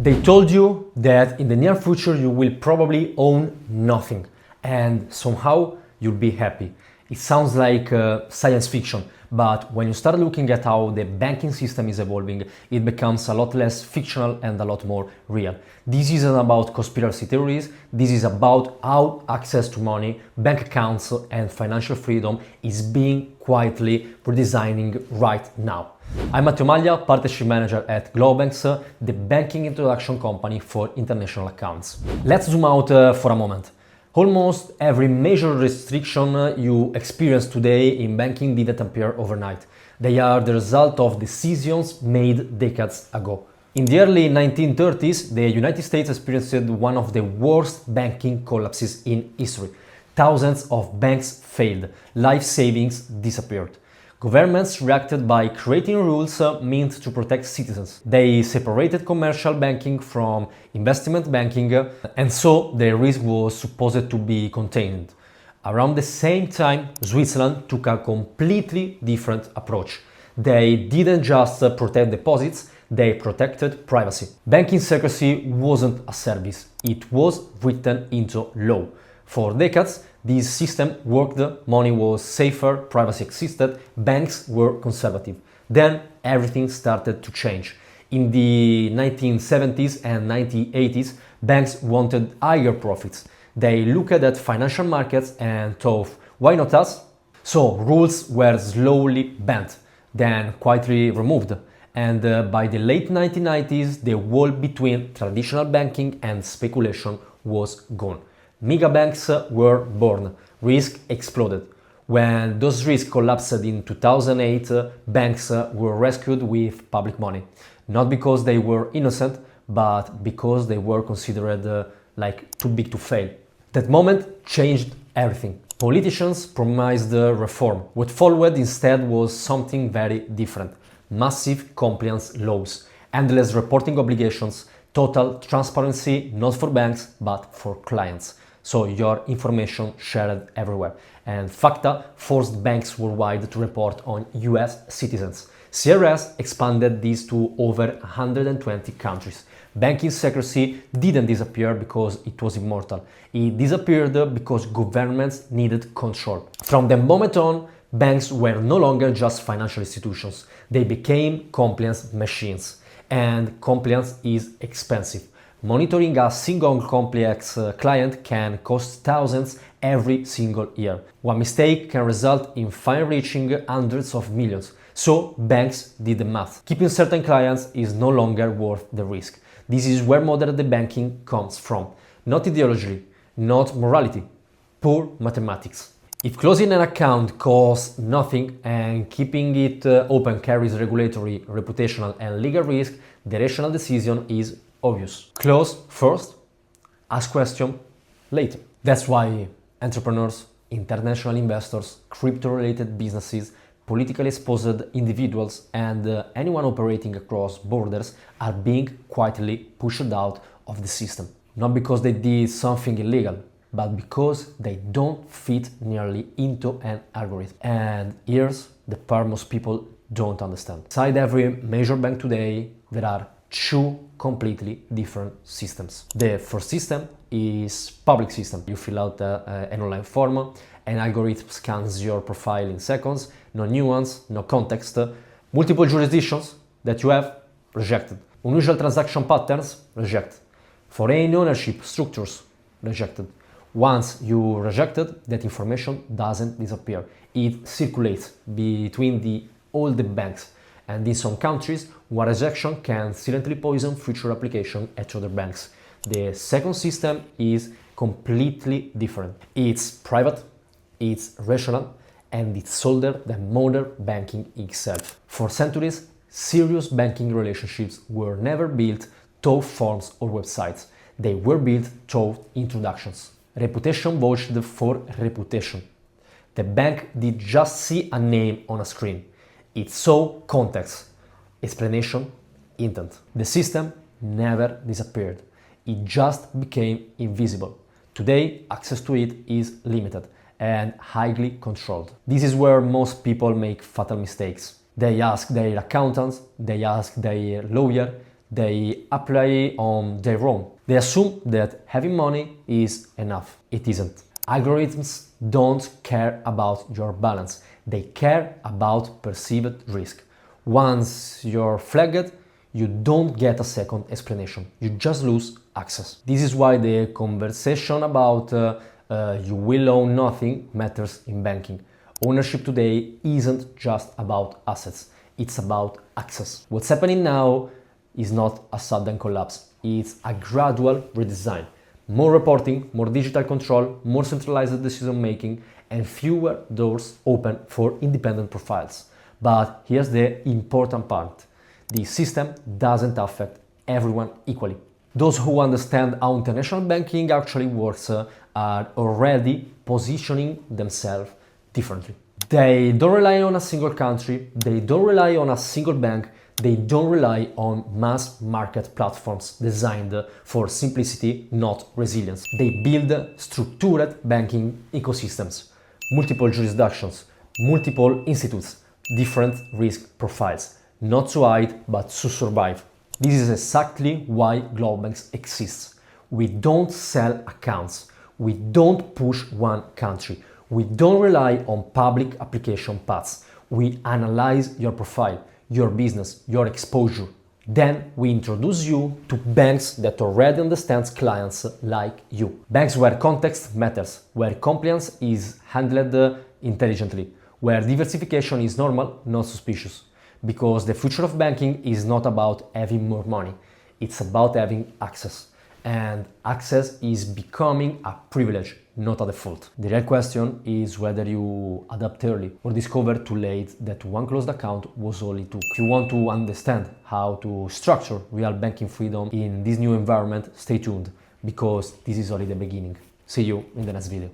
They told you that in the near future you will probably own nothing and somehow you'll be happy. It sounds like science fiction, but when you start looking at how the banking system is evolving, it becomes a lot less fictional and a lot more real. This isn't about conspiracy theories, this is about how access to money, bank accounts and financial freedom is being quietly redesigning right now. I'm Matteo Maglia, Partnership Manager at GloboBanks, the banking introduction company for international accounts. Let's zoom out for a moment. Almost every major restriction you experience today in banking didn't appear overnight. They are the result of decisions made decades ago. In the early 1930s, the United States experienced one of the worst banking collapses in history. Thousands of banks failed, life savings disappeared. Governments reacted by creating rules meant to protect citizens. They separated commercial banking from investment banking, and so the risk was supposed to be contained. Around the same time, Switzerland took a completely different approach. They didn't just protect deposits, they protected privacy. Banking secrecy wasn't a service, it was written into law. For decades, this system worked, money was safer, privacy existed, banks were conservative. Then everything started to change. In the 1970s and 1980s, banks wanted higher profits. They looked at financial markets and thought, why not us? So rules were slowly bent, then quietly removed. And by the late 1990s, the wall between traditional banking and speculation was gone. Mega banks were born, risk exploded. When those risks collapsed in 2008, banks were rescued with public money. Not because they were innocent, but because they were considered like too big to fail. That moment changed everything. Politicians promised reform. What followed instead was something very different. Massive compliance laws, endless reporting obligations, total transparency not for banks but for clients. So your information shared everywhere. And FATCA forced banks worldwide to report on US citizens. CRS expanded this to over 120 countries. Banking secrecy didn't disappear because it was immortal. It disappeared because governments needed control. From the moment on, banks were no longer just financial institutions. They became compliance machines. And compliance is expensive. Monitoring a single complex client can cost thousands every single year. One mistake can result in fine reaching hundreds of millions. So banks did the math. Keeping certain clients is no longer worth the risk. This is where modern banking comes from. Not ideology, not morality, pure mathematics. If closing an account costs nothing and keeping it open carries regulatory, reputational and legal risk, the rational decision is obvious. Close first, ask question later. That's why entrepreneurs, international investors, crypto-related businesses, politically exposed individuals and anyone operating across borders are being quietly pushed out of the system. Not because they did something illegal, but because they don't fit nearly into an algorithm. And here's the part most people don't understand. Inside every major bank today, there are two completely different systems. The first system is public system. You fill out an online form, an algorithm scans your profile in seconds, no nuance, no context, multiple jurisdictions that you have, rejected. Unusual transaction patterns, rejected. Foreign ownership structures, rejected. Once you rejected, that information doesn't disappear. It circulates between all the banks. And in some countries, one rejection can silently poison future application at other banks. The second system is completely different. It's private, it's rational, and it's older than modern banking itself. For centuries, serious banking relationships were never built through forms or websites. They were built through introductions. Reputation vouched for reputation. The bank did just see a name on a screen. It saw context, explanation, intent. The system never disappeared. It just became invisible. Today, access to it is limited and highly controlled. This is where most people make fatal mistakes. They ask their accountants, they ask their lawyer, they apply on their own. They assume that having money is enough. It isn't. Algorithms don't care about your balance. They care about perceived risk. Once you're flagged, you don't get a second explanation. You just lose access. This is why the conversation about you will own nothing matters in banking. Ownership today isn't just about assets, it's about access. What's happening now is not a sudden collapse, it's a gradual redesign. More reporting, more digital control, more centralized decision making, and fewer doors open for independent profiles. But here's the important part. The system doesn't affect everyone equally. Those who understand how international banking actually works are already positioning themselves differently. They don't rely on a single country, they don't rely on a single bank, they don't rely on mass market platforms designed for simplicity, not resilience. They build structured banking ecosystems, multiple jurisdictions, multiple institutes, different risk profiles, not to hide but to survive. This is exactly why GloboBanks exists. We don't sell accounts, we don't push one country, we don't rely on public application paths. We analyze your profile, your business, your exposure. Then we introduce you to banks that already understands clients like you. Banks where context matters, where compliance is handled intelligently, where diversification is normal, not suspicious. Because the future of banking is not about having more money, it's about having access. And access is becoming a privilege, not a default. The real question is whether you adapt early or discover too late that one closed account was all it took. If you want to understand how to structure real banking freedom in this new environment, stay tuned, because this is only the beginning. See you in the next video.